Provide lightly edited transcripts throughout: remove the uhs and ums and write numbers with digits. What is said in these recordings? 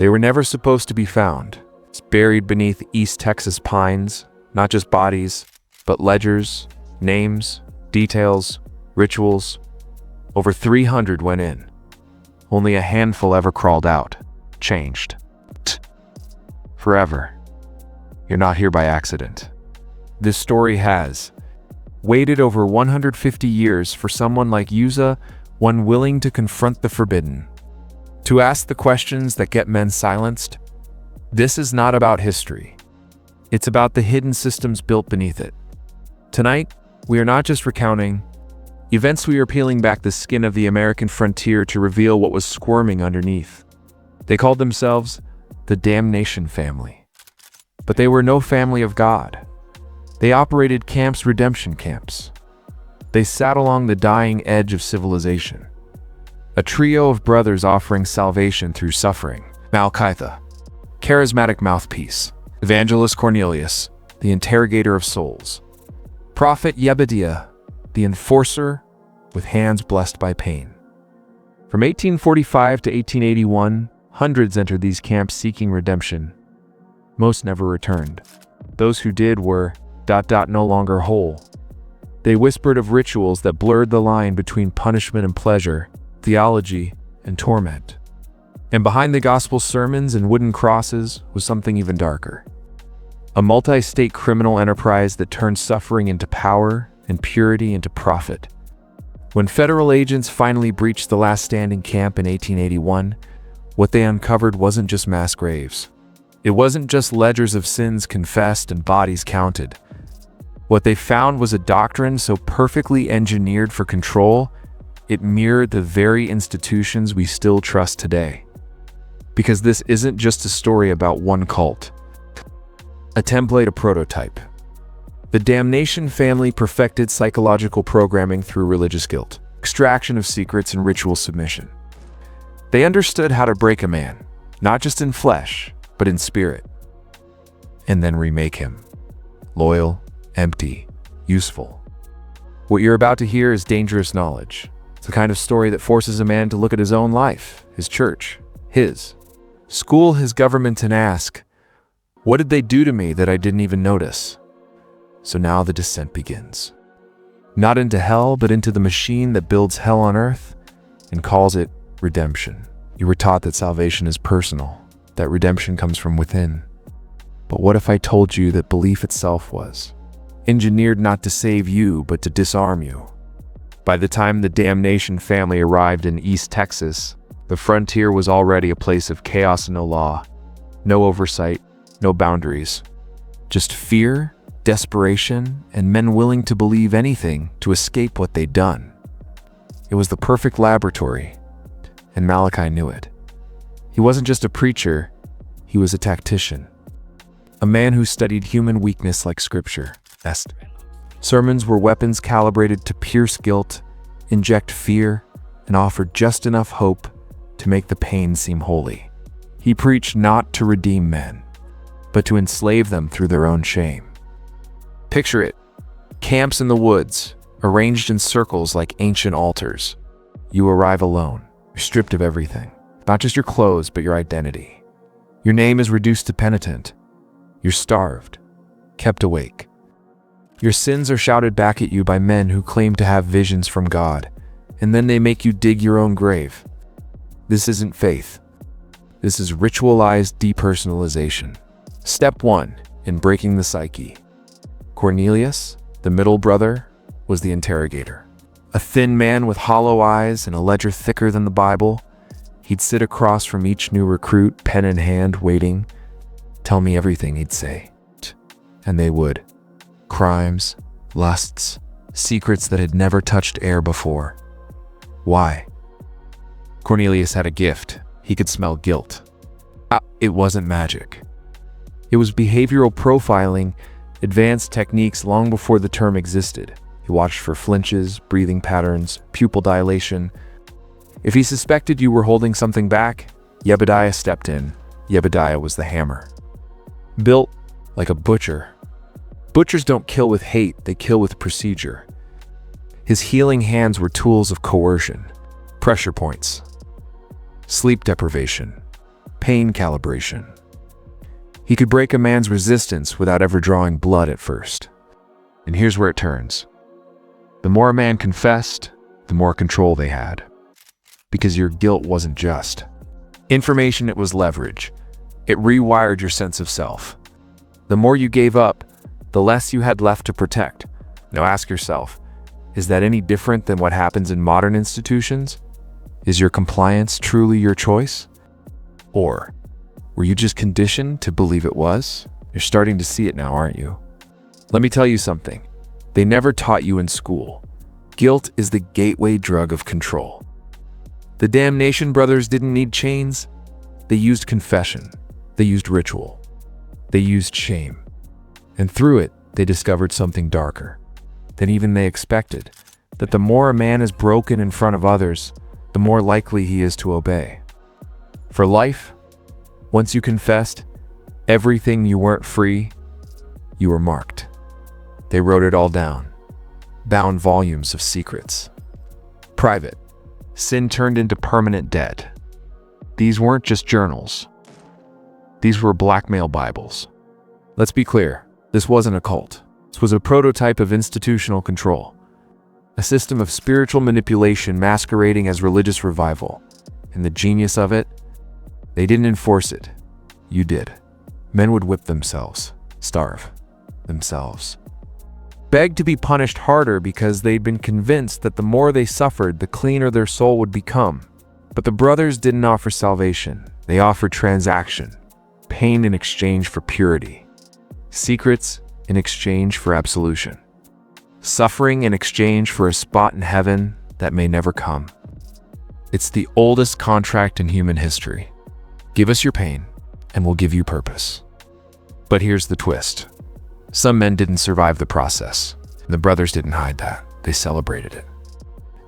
They were never supposed to be found. It's buried beneath East Texas pines, not just bodies, but ledgers, names, details, rituals. Over 300 went in. Only a handful ever crawled out, changed. Forever. You're not here by accident. This story has waited over 150 years for someone like Yuza, one willing to confront the forbidden, to ask the questions that get men silenced. This is not about history. It's about the hidden systems built beneath it. Tonight, we are not just recounting events, we are peeling back the skin of the American frontier to reveal what was squirming underneath. They called themselves the Damnation Family. But they were no family of God. They operated camps, redemption camps. They sat along the dying edge of civilization. A trio of brothers offering salvation through suffering. Malchitha, charismatic mouthpiece. Evangelist Cornelius, the interrogator of souls. Prophet Yebediah, the enforcer with hands blessed by pain. From 1845 to 1881, hundreds entered these camps seeking redemption. Most never returned. Those who did were ... no longer whole. They whispered of rituals that blurred the line between punishment and pleasure, theology and torment. And behind the gospel sermons and wooden crosses was something even darker. A multi-state criminal enterprise that turned suffering into power and purity into profit. When federal agents finally breached the last standing camp in 1881, what they uncovered wasn't just mass graves. It wasn't just ledgers of sins confessed and bodies counted. What they found was a doctrine so perfectly engineered for control, it mirrored the very institutions we still trust today. Because this isn't just a story about one cult. A template, a prototype. The Damnation Family perfected psychological programming through religious guilt, extraction of secrets, and ritual submission. They understood how to break a man, not just in flesh, but in spirit, and then remake him. Loyal, empty, useful. What you're about to hear is dangerous knowledge. It's the kind of story that forces a man to look at his own life, his church, his school, his government, and ask, what did they do to me that I didn't even notice? So now the descent begins. Not into hell, but into the machine that builds hell on earth and calls it redemption. You were taught that salvation is personal, that redemption comes from within. But what if I told you that belief itself was engineered not to save you, but to disarm you? By the time the Damnation Family arrived in East Texas, the frontier was already a place of chaos and no law, no oversight, no boundaries. Just fear, desperation, and men willing to believe anything to escape what they'd done. It was the perfect laboratory, and Malachi knew it. He wasn't just a preacher, he was a tactician. A man who studied human weakness like scripture. Sermons were weapons calibrated to pierce guilt, inject fear, and offer just enough hope to make the pain seem holy. He preached not to redeem men, but to enslave them through their own shame. Picture it. Camps in the woods, arranged in circles like ancient altars. You arrive alone, stripped of everything. Not just your clothes, but your identity. Your name is reduced to penitent. You're starved, kept awake. Your sins are shouted back at you by men who claim to have visions from God, and then they make you dig your own grave. This isn't faith. This is ritualized depersonalization. Step 1 in breaking the psyche. Cornelius, the middle brother, was the interrogator. A thin man with hollow eyes and a ledger thicker than the Bible. He'd sit across from each new recruit, pen in hand, waiting. Tell me everything, he'd say. And they would. Crimes, lusts, secrets that had never touched air before. Why? Cornelius had a gift. He could smell guilt. It wasn't magic. It was behavioral profiling, advanced techniques long before the term existed. He watched for flinches, breathing patterns, pupil dilation. If he suspected you were holding something back, Yebediah stepped in. Yebediah was the hammer. Built like a butcher. Butchers don't kill with hate, they kill with procedure. His healing hands were tools of coercion, pressure points, sleep deprivation, pain calibration. He could break a man's resistance without ever drawing blood at first. And here's where it turns. The more a man confessed, the more control they had. Because your guilt wasn't just information, it was leverage. It rewired your sense of self. The more you gave up, the less you had left to protect. Now ask yourself, is that any different than what happens in modern institutions? Is your compliance truly your choice? Or were you just conditioned to believe it was? You're starting to see it now, aren't you? Let me tell you something. They never taught you in school. Guilt is the gateway drug of control. The Damnation brothers didn't need chains. They used confession. They used ritual. They used shame. And through it, they discovered something darker than even they expected. That the more a man is broken in front of others, the more likely he is to obey. For life, once you confessed everything you weren't free, you were marked. They wrote it all down. Bound volumes of secrets. Private. Sin turned into permanent debt. These weren't just journals. These were blackmail Bibles. Let's be clear, this wasn't a cult. This was a prototype of institutional control. A system of spiritual manipulation masquerading as religious revival. And the genius of it? They didn't enforce it. You did. Men would whip themselves, starve themselves, beg to be punished harder because they'd been convinced that the more they suffered, the cleaner their soul would become. But the brothers didn't offer salvation. They offered transaction, pain in exchange for purity, secrets in exchange for absolution, suffering in exchange for a spot in heaven that may never come. It's the oldest contract in human history. Give us your pain, and we'll give you purpose. But here's the twist. Some men didn't survive the process. The brothers didn't hide that. They celebrated it.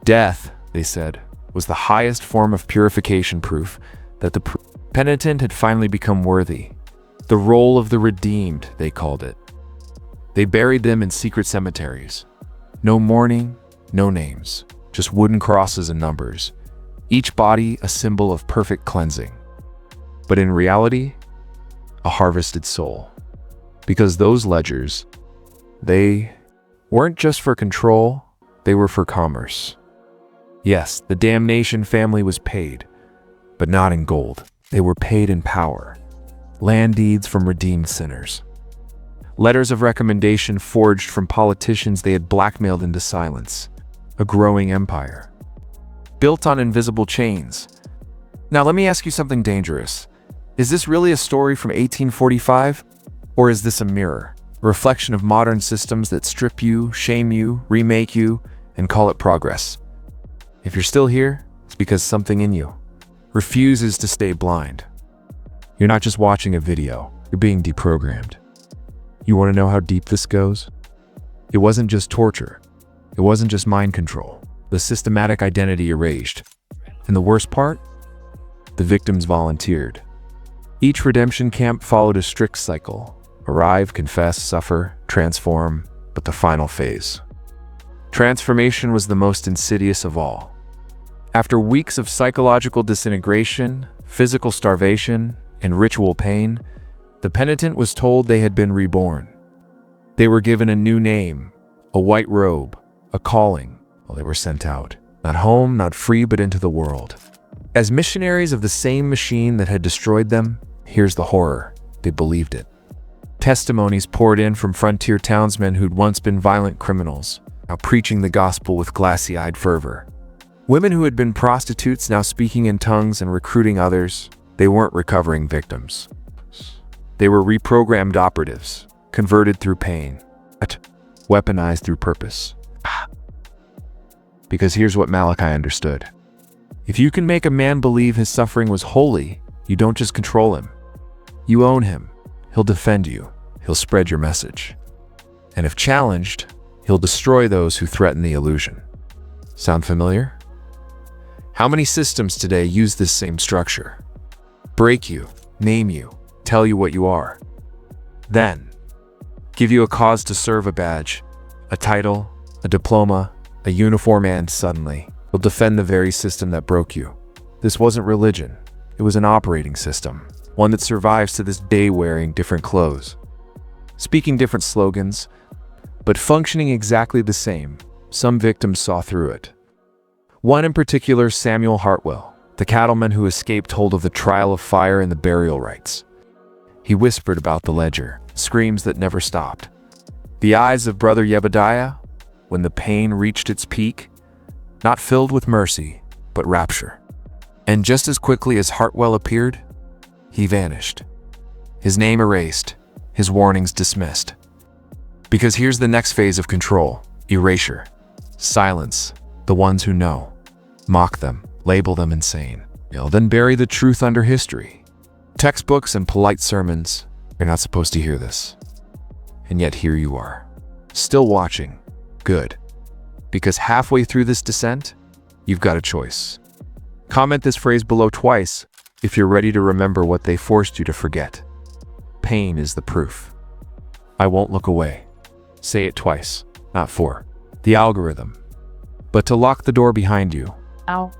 Death, they said, was the highest form of purification, proof that the penitent had finally become worthy. The role of the redeemed, they called it. They buried them in secret cemeteries. No mourning, no names, just wooden crosses and numbers. Each body a symbol of perfect cleansing. But in reality, a harvested soul. Because those ledgers, they weren't just for control, they were for commerce. Yes, the Damnation family was paid, but not in gold. They were paid in power. Land deeds from redeemed sinners. Letters of recommendation forged from politicians they had blackmailed into silence. A growing empire. Built on invisible chains. Now let me ask you something dangerous. Is this really a story from 1845? Or is this a mirror, a reflection of modern systems that strip you, shame you, remake you, and call it progress? If you're still here, it's because something in you refuses to stay blind. You're not just watching a video, you're being deprogrammed. You want to know how deep this goes? It wasn't just torture. It wasn't just mind control. The systematic identity erased. And the worst part? The victims volunteered. Each redemption camp followed a strict cycle. Arrive, confess, suffer, transform, but the final phase. Transformation was the most insidious of all. After weeks of psychological disintegration, physical starvation, and ritual pain, the penitent was told they had been reborn. They were given a new name, a white robe, a calling, while they were sent out. Not home, not free, but into the world. As missionaries of the same machine that had destroyed them, here's the horror. They believed it. Testimonies poured in from frontier townsmen who'd once been violent criminals, now preaching the gospel with glassy-eyed fervor. Women who had been prostitutes now speaking in tongues and recruiting others. They weren't recovering victims. They were reprogrammed operatives, converted through pain, weaponized through purpose. Because here's what Malachi understood. If you can make a man believe his suffering was holy, you don't just control him. You own him. He'll defend you. He'll spread your message. And if challenged, he'll destroy those who threaten the illusion. Sound familiar? How many systems today use this same structure? Break you, name you, tell you what you are. Then, give you a cause to serve, a badge, a title, a diploma, a uniform, and suddenly, will defend the very system that broke you. This wasn't religion. It was an operating system, one that survives to this day wearing different clothes, speaking different slogans, but functioning exactly the same. Some victims saw through it. One in particular, Samuel Hartwell, the cattleman who escaped hold of the trial of fire and the burial rites. He whispered about the ledger, screams that never stopped. The eyes of Brother Yebediah, when the pain reached its peak, not filled with mercy, but rapture. And just as quickly as Hartwell appeared, he vanished. His name erased, his warnings dismissed. Because here's the next phase of control: erasure. Silence the ones who know. Mock them, label them insane. Then bury the truth under history. Textbooks and polite sermons, you're not supposed to hear this. And yet here you are, still watching. Good. Because halfway through this descent, you've got a choice. Comment this phrase below twice if you're ready to remember what they forced you to forget. Pain is the proof. I won't look away. Say it twice, not four. The algorithm. But to lock the door behind you. Ow.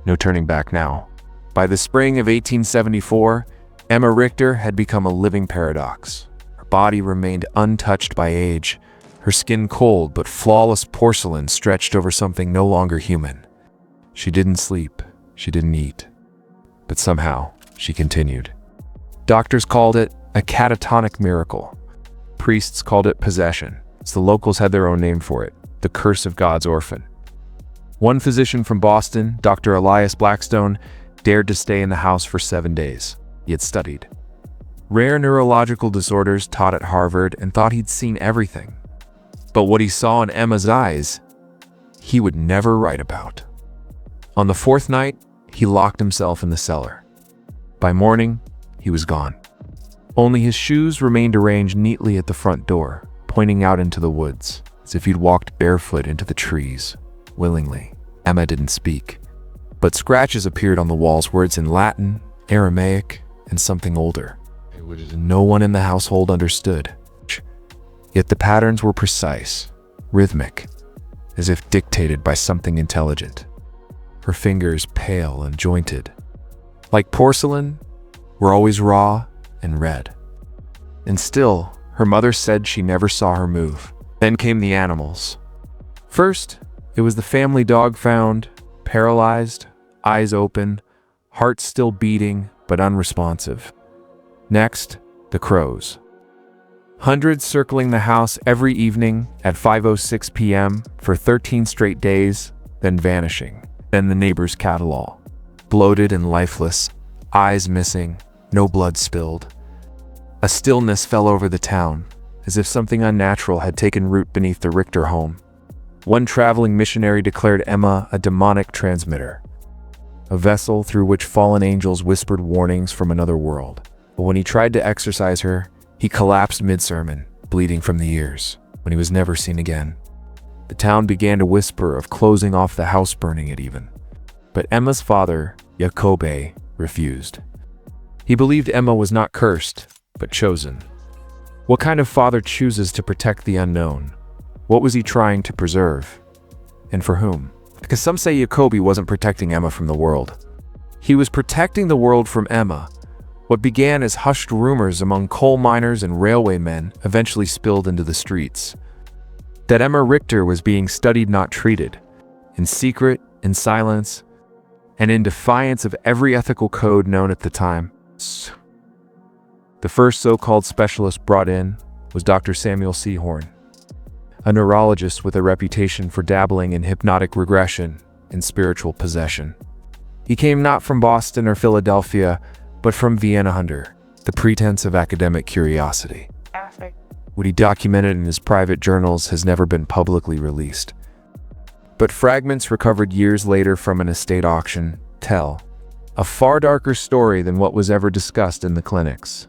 No turning back now. By the spring of 1874, Emma Richter had become a living paradox. Her body remained untouched by age, her skin cold but flawless porcelain stretched over something no longer human. She didn't sleep, she didn't eat. But somehow, she continued. Doctors called it a catatonic miracle. Priests called it possession. The locals had their own name for it, the curse of God's orphan. One physician from Boston, Dr. Elias Blackstone, dared to stay in the house for 7 days. He had studied rare neurological disorders, taught at Harvard, and thought he'd seen everything. But what he saw in Emma's eyes, he would never write about. On the fourth night, he locked himself in the cellar. By morning, he was gone. Only his shoes remained arranged neatly at the front door, pointing out into the woods, as if he'd walked barefoot into the trees. Willingly, Emma didn't speak, but scratches appeared on the walls, words in Latin, Aramaic, and something older. No one in the household understood. Yet the patterns were precise, rhythmic, as if dictated by something intelligent. Her fingers pale and jointed, like porcelain, were always raw and red. And still, her mother said she never saw her move. Then came the animals. First, it was the family dog found, paralyzed, eyes open, heart still beating but unresponsive. Next, the crows. Hundreds circling the house every evening at 5:06 p.m. for 13 straight days, then vanishing. Then the neighbor's cattle, bloated and lifeless, eyes missing, no blood spilled. A stillness fell over the town, as if something unnatural had taken root beneath the Richter home. One traveling missionary declared Emma a demonic transmitter, a vessel through which fallen angels whispered warnings from another world. But when he tried to exorcise her, he collapsed mid-sermon, bleeding from the ears, when he was never seen again. The town began to whisper of closing off the house, burning it even. But Emma's father, Jacobe, refused. He believed Emma was not cursed, but chosen. What kind of father chooses to protect the unknown? What was he trying to preserve? And for whom? Because some say Jacobe wasn't protecting Emma from the world. He was protecting the world from Emma. What began as hushed rumors among coal miners and railwaymen eventually spilled into the streets. That Emma Richter was being studied, not treated, in secret, in silence, and in defiance of every ethical code known at the time. The first so-called specialist brought in was Dr. Samuel Sehorn, a neurologist with a reputation for dabbling in hypnotic regression and spiritual possession. He came not from Boston or Philadelphia, but from Vienna under the pretense of academic curiosity. What he documented in his private journals has never been publicly released. But fragments recovered years later from an estate auction tell a far darker story than what was ever discussed in the clinics.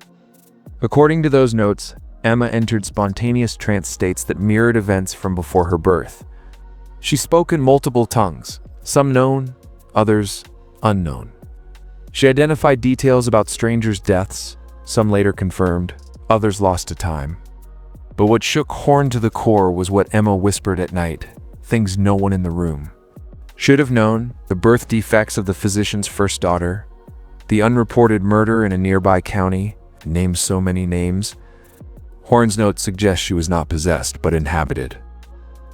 According to those notes, Emma entered spontaneous trance states that mirrored events from before her birth. She spoke in multiple tongues, some known, others unknown. She identified details about strangers' deaths, some later confirmed, others lost to time. But what shook Horn to the core was what Emma whispered at night, things no one in the room should have known: the birth defects of the physician's first daughter, The unreported murder in a nearby county, named so many names. Horn's note suggests she was not possessed, but inhabited.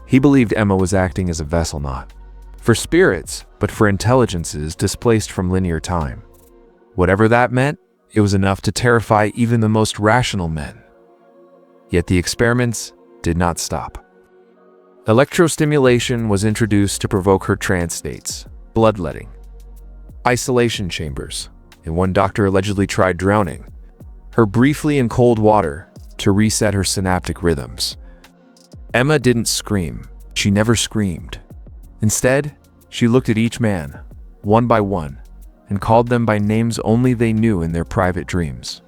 He believed Emma was acting as a vessel not for spirits, but for intelligences displaced from linear time. Whatever that meant, it was enough to terrify even the most rational men. Yet the experiments did not stop. Electrostimulation was introduced to provoke her trance states, bloodletting, isolation chambers, and one doctor allegedly tried drowning her briefly in cold water to reset her synaptic rhythms. Emma didn't scream. She never screamed. Instead, she looked at each man, one by one, and called them by names only they knew in their private dreams.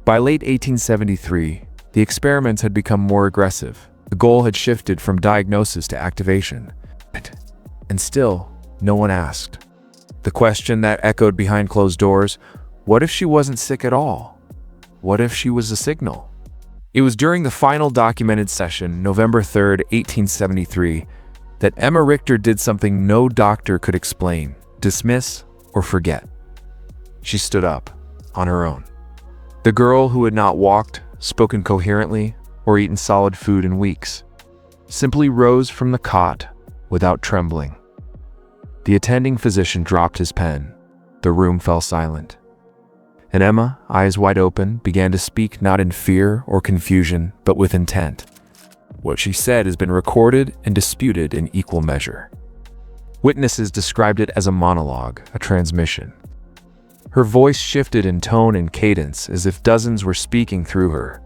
By late 1873, the experiments had become more aggressive. The goal had shifted from diagnosis to activation. And still, no one asked. The question that echoed behind closed doors, what if she wasn't sick at all? What if she was a signal? It was during the final documented session, November 3, 1873, that Emma Richter did something no doctor could explain, dismiss, or forget. She stood up, on her own. The girl who had not walked, spoken coherently, or eaten solid food in weeks, simply rose from the cot without trembling. The attending physician dropped his pen. The room fell silent. And Emma, eyes wide open, began to speak not in fear or confusion, but with intent. What she said has been recorded and disputed in equal measure. Witnesses described it as a monologue, a transmission. Her voice shifted in tone and cadence as if dozens were speaking through her.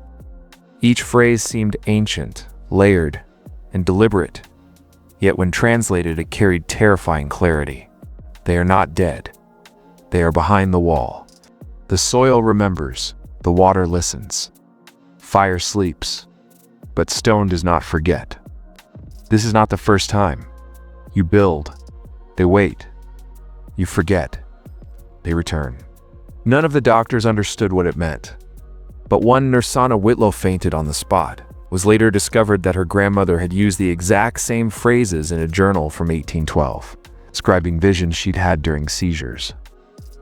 Each phrase seemed ancient, layered, and deliberate, yet when translated it carried terrifying clarity. They are not dead. They are behind the wall. The soil remembers, the water listens. Fire sleeps, but stone does not forget. This is not the first time. You build, they wait. You forget, they return. None of the doctors understood what it meant. But one Nursana Whitlow fainted on the spot. It was later discovered that her grandmother had used the exact same phrases in a journal from 1812, describing visions she'd had during seizures.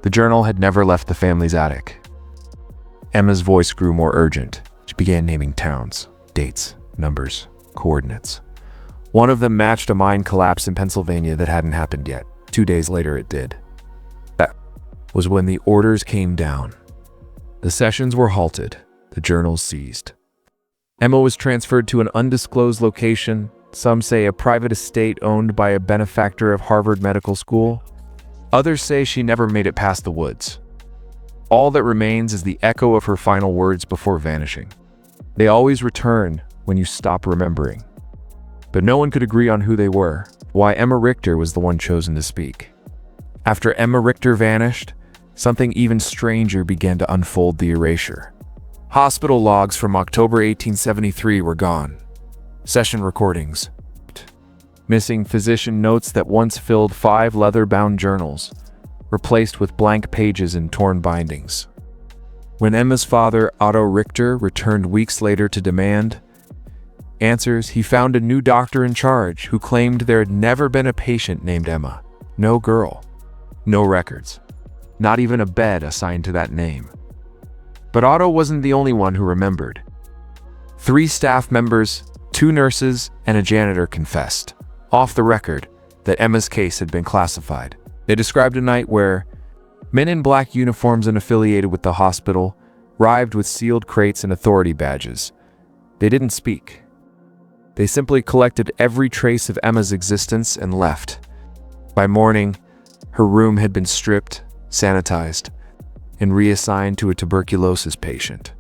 The journal had never left the family's attic. Emma's voice grew more urgent. She began naming towns, dates, numbers, coordinates. One of them matched a mine collapse in Pennsylvania that hadn't happened yet. 2 days later it did. That was when the orders came down. The sessions were halted, the journals seized. Emma was transferred to an undisclosed location, some say a private estate owned by a benefactor of Harvard Medical School. Others say she never made it past the woods. All that remains is the echo of her final words before vanishing. They always return when you stop remembering. But no one could agree on who they were, why Emma Richter was the one chosen to speak. After Emma Richter vanished, something even stranger began to unfold the erasure. Hospital logs from October 1873 were gone. Session recordings. Missing physician notes that once filled 5 leather-bound journals, replaced with blank pages and torn bindings. When Emma's father, Otto Richter, returned weeks later to demand answers, he found a new doctor in charge who claimed there had never been a patient named Emma. No girl. No records. Not even a bed assigned to that name. But Otto wasn't the only one who remembered. 3 staff members, 2 nurses, and a janitor confessed, off the record, that Emma's case had been classified. They described a night where men in black uniforms and affiliated with the hospital arrived with sealed crates and authority badges. They didn't speak. They simply collected every trace of Emma's existence and left. By morning, her room had been stripped, sanitized, and reassigned to a tuberculosis patient.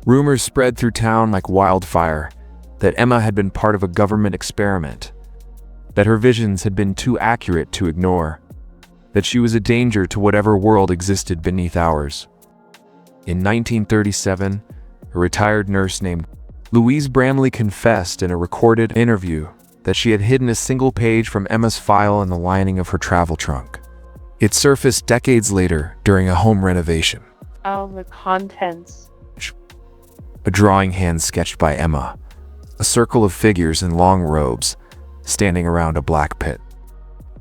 Rumors spread through town like wildfire that Emma had been part of a government experiment, that her visions had been too accurate to ignore, that she was a danger to whatever world existed beneath ours. In 1937, a retired nurse named Louise Bramley confessed in a recorded interview that she had hidden a single page from Emma's file in the lining of her travel trunk. It surfaced decades later during a home renovation. The contents. A drawing hand sketched by Emma, a circle of figures in long robes, standing around a black pit.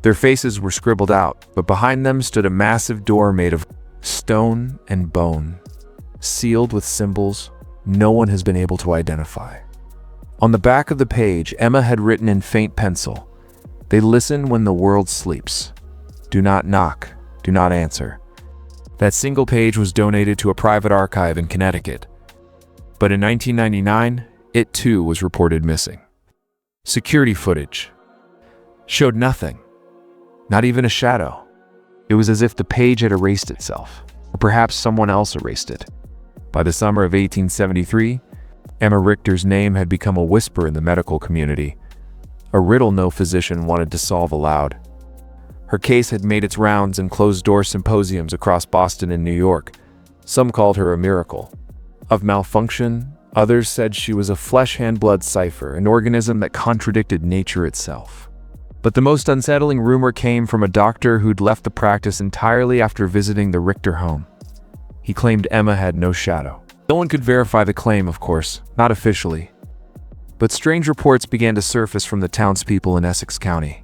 Their faces were scribbled out, but behind them stood a massive door made of stone and bone, sealed with symbols no one has been able to identify. On the back of the page, Emma had written in faint pencil, "They listen when the world sleeps. Do not knock, do not answer." That single page was donated to a private archive in Connecticut. But in 1999, it too was reported missing. Security footage showed nothing, not even a shadow. It was as if the page had erased itself, or perhaps someone else erased it. By the summer of 1873, Emma Richter's name had become a whisper in the medical community, a riddle no physician wanted to solve aloud. Her case had made its rounds in closed-door symposiums across Boston and New York. Some called her a miracle of malfunction. Others said she was a flesh-hand-blood cipher, an organism that contradicted nature itself. But the most unsettling rumor came from a doctor who'd left the practice entirely after visiting the Richter home. He claimed Emma had no shadow. No one could verify the claim, of course, not officially. But strange reports began to surface from the townspeople in Essex County.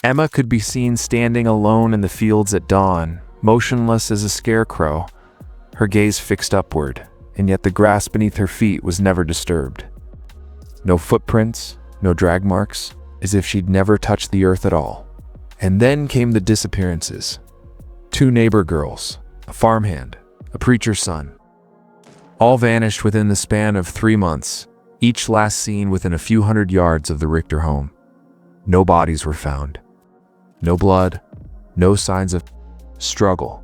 Emma could be seen standing alone in the fields at dawn, motionless as a scarecrow, her gaze fixed upward, and yet the grass beneath her feet was never disturbed. No footprints, no drag marks, as if she'd never touched the earth at all. And then came the disappearances. 2 neighbor girls, a farmhand, a preacher's son. All vanished within the span of 3 months, each last seen within a few hundred yards of the Richter home. No bodies were found. No blood, no signs of struggle.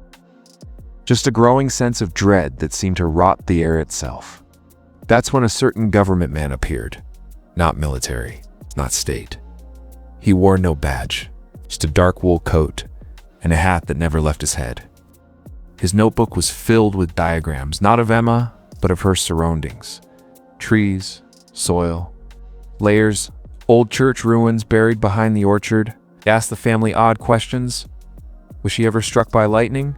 Just a growing sense of dread that seemed to rot the air itself. That's when a certain government man appeared. Not military, not state. He wore no badge, just a dark wool coat and a hat that never left his head. His notebook was filled with diagrams, not of Emma, but of her surroundings. Trees, soil, layers, old church ruins buried behind the orchard. He asked the family odd questions. Was she ever struck by lightning?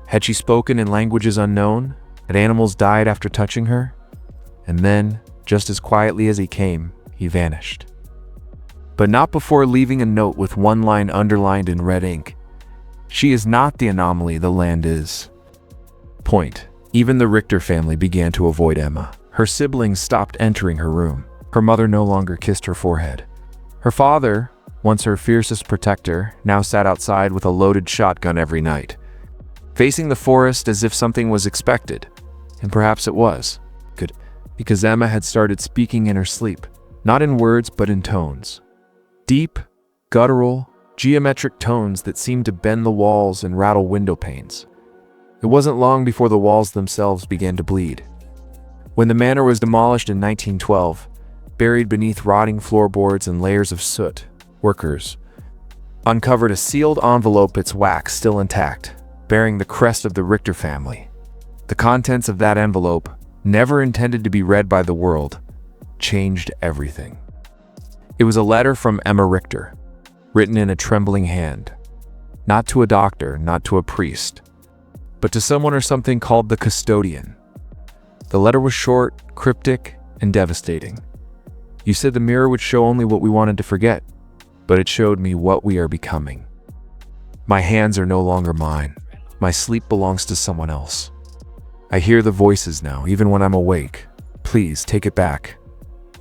Had she spoken in languages unknown? Had animals died after touching her? And then, just as quietly as he came, he vanished. But not before leaving a note with one line underlined in red ink. "She is not the anomaly the land is." Point. Even the Richter family began to avoid Emma. Her siblings stopped entering her room. Her mother no longer kissed her forehead. Her father, once her fiercest protector, now sat outside with a loaded shotgun every night, facing the forest as if something was expected. And perhaps it was. Good. Because Emma had started speaking in her sleep, not in words but in tones. Deep, guttural, geometric tones that seemed to bend the walls and rattle window panes. It wasn't long before the walls themselves began to bleed. When the manor was demolished in 1912, buried beneath rotting floorboards and layers of soot, workers uncovered a sealed envelope, its wax still intact, bearing the crest of the Richter family. The contents of that envelope, never intended to be read by the world, changed everything. It was a letter from Emma Richter, written in a trembling hand. Not to a doctor, not to a priest, but to someone or something called the custodian. The letter was short, cryptic, and devastating. "You said the mirror would show only what we wanted to forget, but it showed me what we are becoming. My hands are no longer mine. My sleep belongs to someone else. I hear the voices now, even when I'm awake. Please, take it back.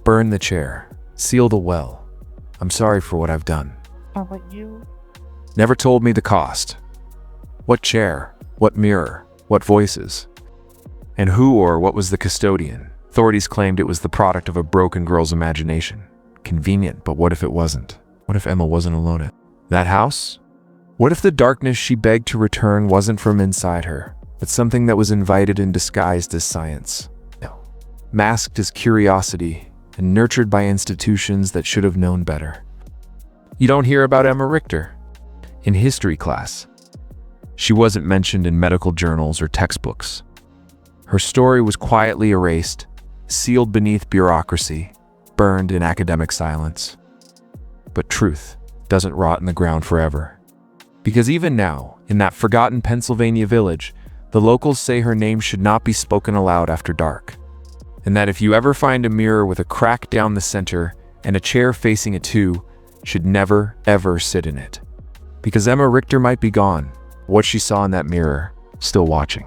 Burn the chair. Seal the well. I'm sorry for what I've done." But you Never told me the cost. What chair? What mirror? What voices? And who or what was the custodian? Authorities claimed it was the product of a broken girl's imagination. Convenient, but what if it wasn't? What if Emma wasn't alone at that house? What if the darkness she begged to return wasn't from inside her, but something that was invited and disguised as science? No. Masked as curiosity and nurtured by institutions that should have known better. You don't hear about Emma Richter in history class. She wasn't mentioned in medical journals or textbooks. Her story was quietly erased, sealed beneath bureaucracy, burned in academic silence. But truth doesn't rot in the ground forever. Because even now, in that forgotten Pennsylvania village, the locals say her name should not be spoken aloud after dark. And that if you ever find a mirror with a crack down the center and a chair facing it too, should never, ever sit in it. Because Emma Richter might be gone. What she saw in that mirror still watching.